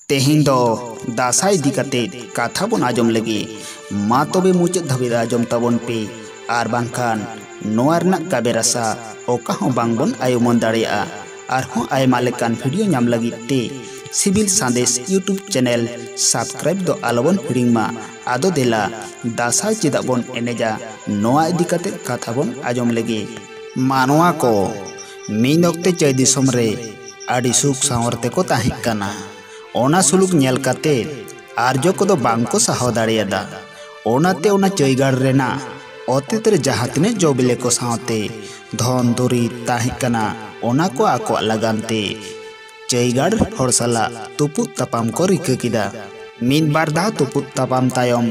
तेहें दो दासाई इदी कते कथा बन आजम लगे मा तबे मुचाद धाबे आजम ताबन पे आर बांखान नोआ रनाक गाबे रासा ओका हों बांगबन आयुमन दाड़ेया आरहों आयमा लेकान भिडियो नाम लगित ते सिविल संदेश यूट्यूब चैनल सब्सक्राइब दो आलोबन हिड़िंगमा आदो देला दासाई चेदाग बन एनेजा नोआ इदी कते कथा बन आजम लगे मानवा को मीन ओक्ते चय दिसोम रे आड़ी सुख सावर तेको ताहें काना ओना सुलुक नेल काते आर्यो कोदो बांको साहाव दाड़ेयादा ओनाते ओना चयगाड़ रेना अतीत रे जहाँ तिने जोबिले को सावते धन दुरी ताहें काना ओना को आको लगानते चयगाड़ हर साला तुपुत तापाम को रिका किदा मीन बार दा तुपुत तापाम तायम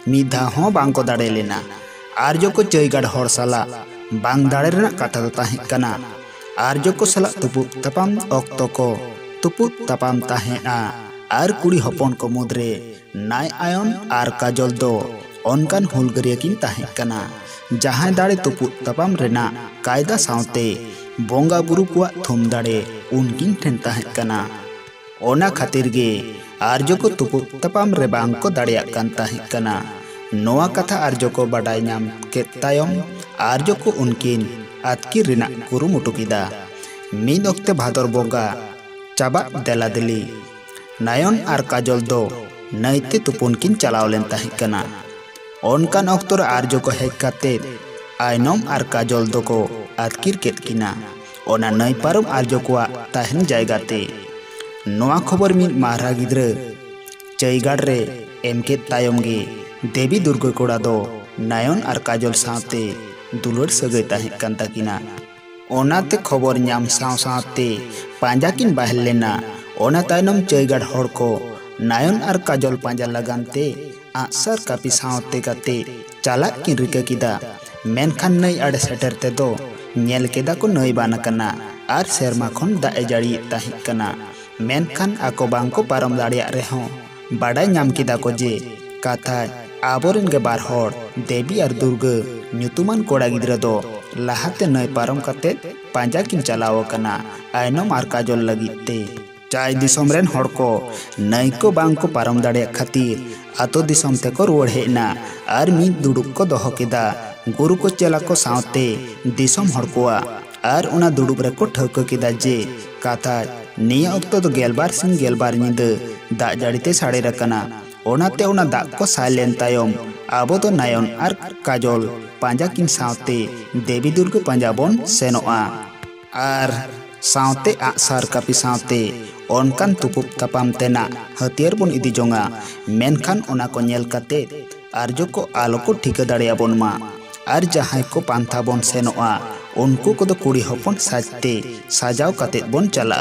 मीद धा हों बांको दाड़े लेना आर्यो को चयगाड़ हर साला बांग दाड़े रेना कथा दो ताहें काना आर्यो को साला तुपुत तापाम ऑक्तो को तुपुत तापाम ताहेना आर कुड़ी हपन को मुद्रे नाय आयन आर काजल दो ओनकान हुलगरिया किन ताहें काना जहां दाड़े तुपुत तापाम रेना कायदा सावते बोंगा बुरु कुआ थुम दाड़े उनकिन ठेन ताहें काना ओना खातिर गे आर्यो को तुपुत तापाम रे बांग को दाड़ेया कान ताहें काना नोआ कथा आर्यो को बाडाय नाम केत तायम आर्यो को उनकिन आतकिर रेना कुरुमुटु किदा मीद ओक्ते भादर बोंगा चाबा देला दिली नायन आर काजल दो नईते तुपुन किन चलाव लेन ताहें काना ओनकान ऑक्तोर आर्यो को हेज काते आयनम आर काजल दो को आतकिर केत किना ओना नई पारम आर्यो को ताहेन जायगाते नोआ खबर मीद माहरा गिद्रा चयगाड़ रे एम केत तायम गे देवी दुर्गा कोड़ा दो नायन आर काजल सावते दुलड़ सगै ताहें कान ताकिना ओनाते खबर नाम साव सावते पांजा किन बाहर लेना ओना तायनम चयगाड़ हर को नायन आर काजल पांजा लगानते आसर कापी सावते काते चाला किन रिका किदा मेनखान नई आड़े सेटर ते दो नेल केदा को नई बाना कना आर सेरमा खन दाए जाड़ी ताहें कना मेनखान आको बांको पारम दाड़िया रेहों बाडाय नाम किदा को जे कथा आबोरेन गे बार हर देवी आर दुर्गा ᱧᱩᱛᱩᱢᱟᱱ कोड़ा गिद्रा दो लाहाते नई पारम काते पांजा किन चलाव कना आयनम आर काजल लगिते चाय दिसोम रेन हर को नई को बांग को पारम दाड़ेया खातिर आतो दिसोम ते को रुवाड़ हेना आर मीद दुड़ुब को दोहो केदा गुरु को चेला को सावते दिसोम हर कोआ आर उना दुड़ुब रे को ठौका केदा जे कथा निया ऑक्तो दो गेलबार सिंग गेलबार निदा दा जाड़ीते साड़े रकना ओनाते ओना दा को साइलेन तायम आबो दो नायन आर काजल पांजा किन सावते देवी दुर्गा पांजा बन सेनोआ आर सावते आसार कापी सावते ओनकान तुपुप तापाम तेना हथियार बन इदी जोंगा मेनखान ओना को नेल काते आर्यो को आलो को ठिका दाड़ेया बन मा आर जहां को पांथा बन सेनोआ उनको को दो कुड़ी हपन साजते साजाव काते बन चला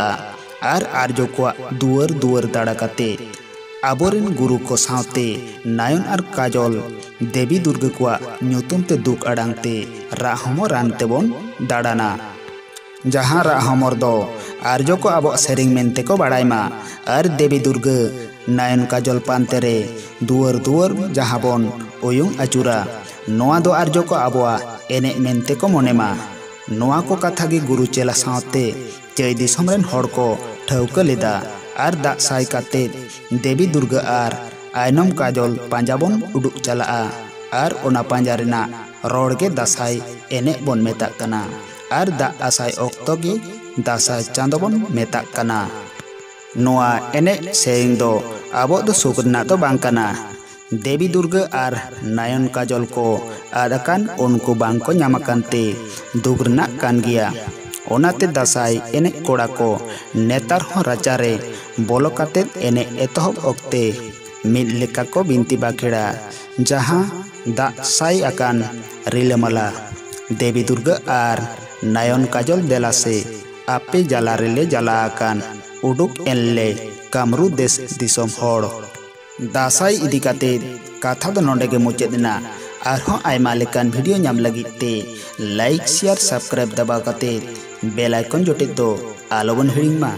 आर आर्यो को दुआर दुआर दाड़ा काते आबोरेन गुरु को सावते नायन आर काजल देवी दुर्गा को ᱧᱩᱛᱩᱢ ते दुख अड़ांगते राहमो रानते बन दाड़ाना जहां राहमर दो आर्यो को आबो सेरिंग मेनते को बाड़ायमा आर देवी दुर्गा नायन काजल पानते रे दुआर दुआर जहां बन उयुंग आचुरा नोआ दो आर्यो को आबो एने मेनते को मोनेमा नोआ को कथा गे गुरु चेला सावते चय दिसोम रेन हर को ठौका लेदा आर दा साई काते देवी दुर्गा आर आयनम काजल पांजा बन उडुक चला आर ओना पांजा रेना रोड़ गे दासाई एने बन मेता कना आर दा आसाई ऑक्तो गे दासाई चांदो बन मेता कना नोआ एने सेरिंग दो आबो दो सुकरना तो बांग कना देवी दुर्गा आर नायन काजल को आदाकान उनको बांग को ᱧᱟᱢᱟᱠᱟᱱᱛᱮ दुगरना कान गिया ओनाते दासाई एने कोड़ा को नेतार हो राचारे बोलो काते एने एतहब ओक्ते मिद लेका को बिनती बाखेड़ा जहां दा साई आकान रिलेमला देवी दुर्गा आर नायन काजल देला से आपे जाला रेले जाला आकान उडुक एनले कामरू देश दिसोम होड़ दासाई इदी काते कथा दो नोंडे गे मुचादना आरहों आयमा लेकान भिडियो नाम लगिते लाइक शेयर सब्सक्राइब दबा काते बेल आइकन जोटे दो आलोबन हिड़िंगमा।